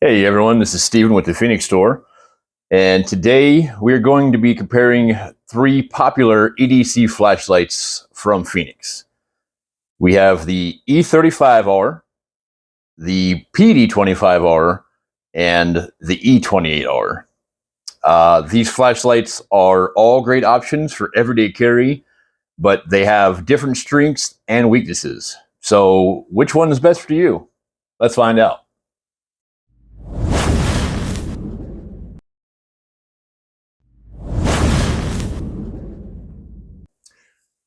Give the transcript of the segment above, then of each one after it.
Hey everyone, this is Steven with the Fenix store, and today we're going to be comparing three popular EDC flashlights from Fenix. We have the E35R, the PD25R, and the E28R. These flashlights are all great options for everyday carry, but they have different strengths and weaknesses. So which one is best for you? Let's find out.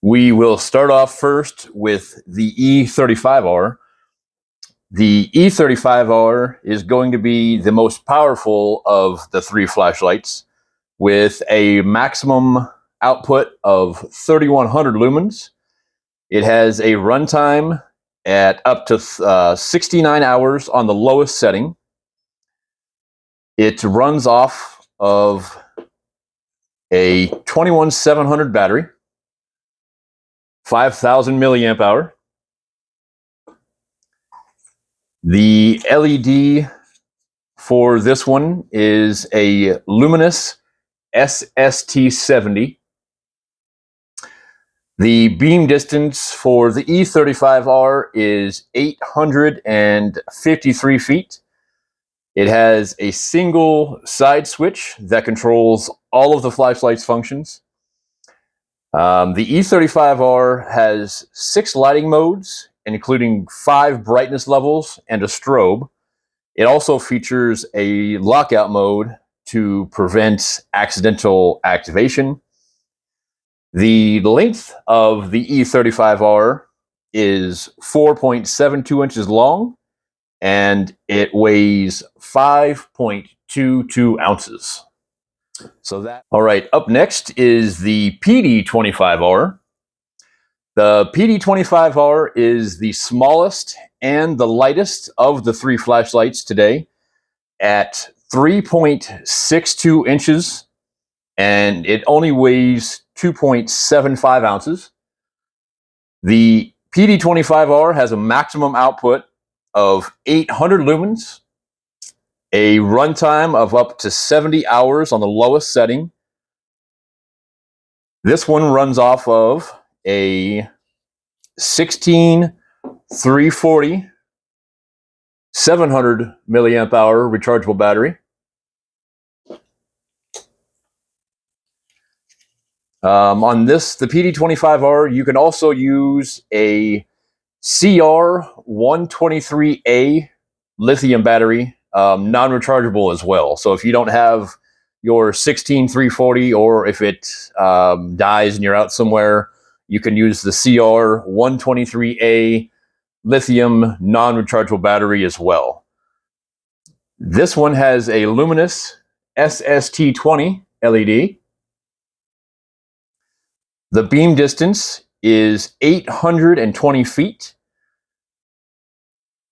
We will start off first with the E35R. The E35R is going to be the most powerful of the three flashlights with a maximum output of 3100 lumens. It has a runtime at up to 69 hours on the lowest setting. It runs off of a 21700 battery, 5,000 milliamp hour. The LED for this one is a luminous SST70. The beam distance for the E35R is 853 feet. It has a single side switch that controls all of the flashlight's functions. The E35R has 6 lighting modes, including 5 brightness levels and a strobe. It also features a lockout mode to prevent accidental activation. The length of the E35R is 4.72 inches long, and it weighs 5.22 ounces. All right, up next is the PD25R. The PD25R is the smallest and the lightest of the three flashlights today at 3.62 inches, and it only weighs 2.75 ounces. The PD25R has a maximum output of 800 lumens, a runtime of up to 70 hours on the lowest setting. This one runs off of a 16340 700 milliamp hour rechargeable battery. On this, the PD25R, you can also use a CR123A lithium battery, non-rechargeable as well. So if you don't have your 16340, or if it dies and you're out somewhere, you can use the CR123A lithium non-rechargeable battery as well. This one has a luminous SST20 LED. The beam distance is 820 feet.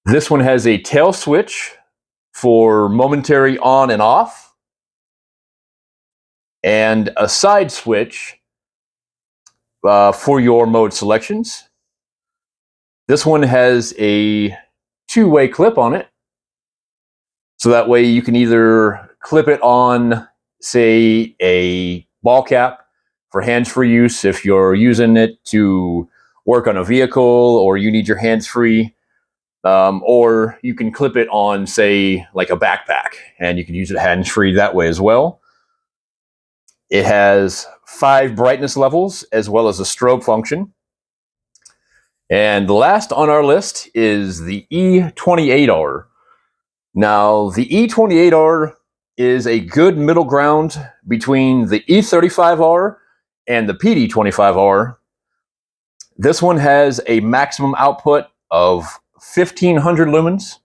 This one has a tail switch for momentary on and off, and a side switch for your mode selections. This one has a two-way clip on it, so that way you can either clip it on, say, a ball cap for hands-free use if you're using it to work on a vehicle or you need your hands-free, or you can clip it on, say, like a backpack, and you can use it hands-free that way as well. It has 5 brightness levels as well as a strobe function. And the last on our list is the E28R. Now, the E28R is a good middle ground between the E35R and the PD25R. This one has a maximum output of 1500 lumens,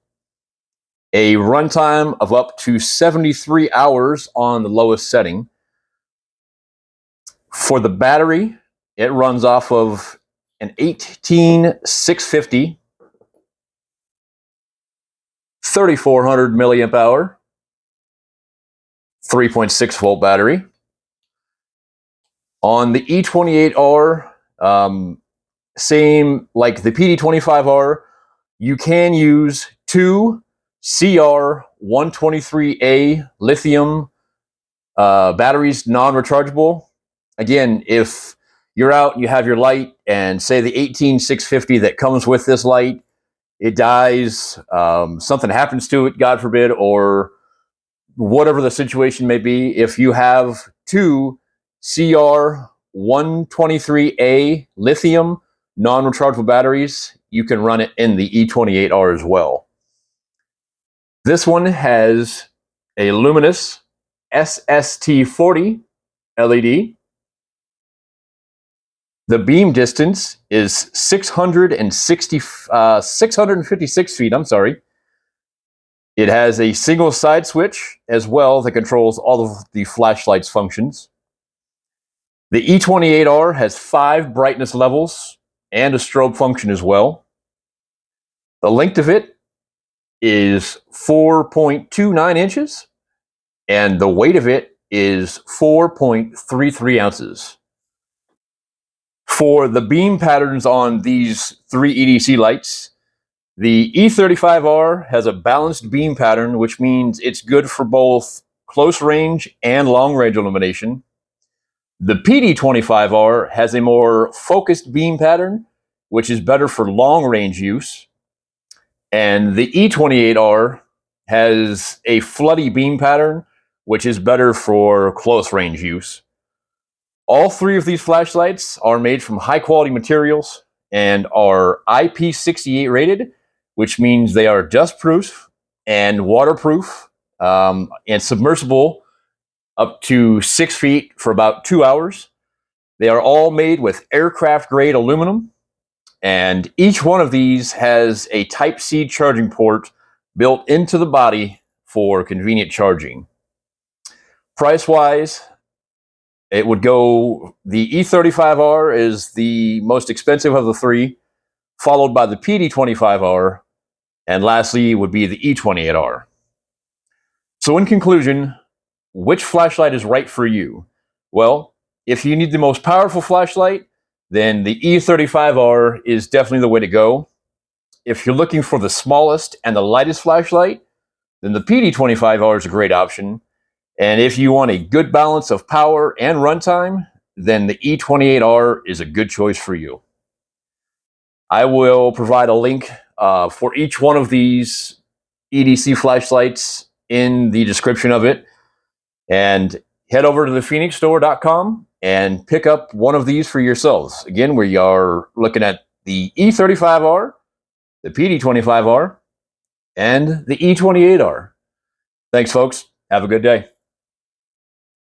a runtime of up to 73 hours on the lowest setting. For the battery, it runs off of an 18650 3400 milliamp hour 3.6 volt battery. On the E28R, same like the PD25R, you can use 2 CR123A lithium batteries, non-rechargeable. Again, if you're out and you have your light and say the 18650 that comes with this light, it dies, something happens to it, God forbid, or whatever the situation may be, if you have two CR123A lithium non-rechargeable batteries, you can run it in the E28R as well. This one has a luminous SST40 LED. The beam distance is 656 feet, I'm sorry. It has a single side switch as well that controls all of the flashlight's functions. The E28R has 5 brightness levels and a strobe function as well. The length of it is 4.29 inches, and the weight of it is 4.33 ounces. For the beam patterns on these 3 EDC lights, the E35R has a balanced beam pattern, which means it's good for both close range and long range illumination. The PD25R has a more focused beam pattern, which is better for long range use. And the E28R has a floody beam pattern, which is better for close range use. All 3 of these flashlights are made from high quality materials and are IP68 rated, which means they are dust-proof and waterproof and submersible up to 6 feet for about 2 hours. They are all made with aircraft-grade aluminum, and each one of these has a Type-C charging port built into the body for convenient charging. Price-wise, it would go, the E35R is the most expensive of the 3, followed by the PD25R, and lastly would be the E28R. So in conclusion, which flashlight is right for you? Well, if you need the most powerful flashlight, then the E35R is definitely the way to go. If you're looking for the smallest and the lightest flashlight, then the PD25R is a great option. And if you want a good balance of power and runtime, then the E28R is a good choice for you. I will provide a link for each one of these EDC flashlights in the description of it. And head over to the fenixstore.com and pick up one of these for yourselves. Again, we are looking at the E35R, the PD25R, and the E28R. Thanks, folks. Have a good day.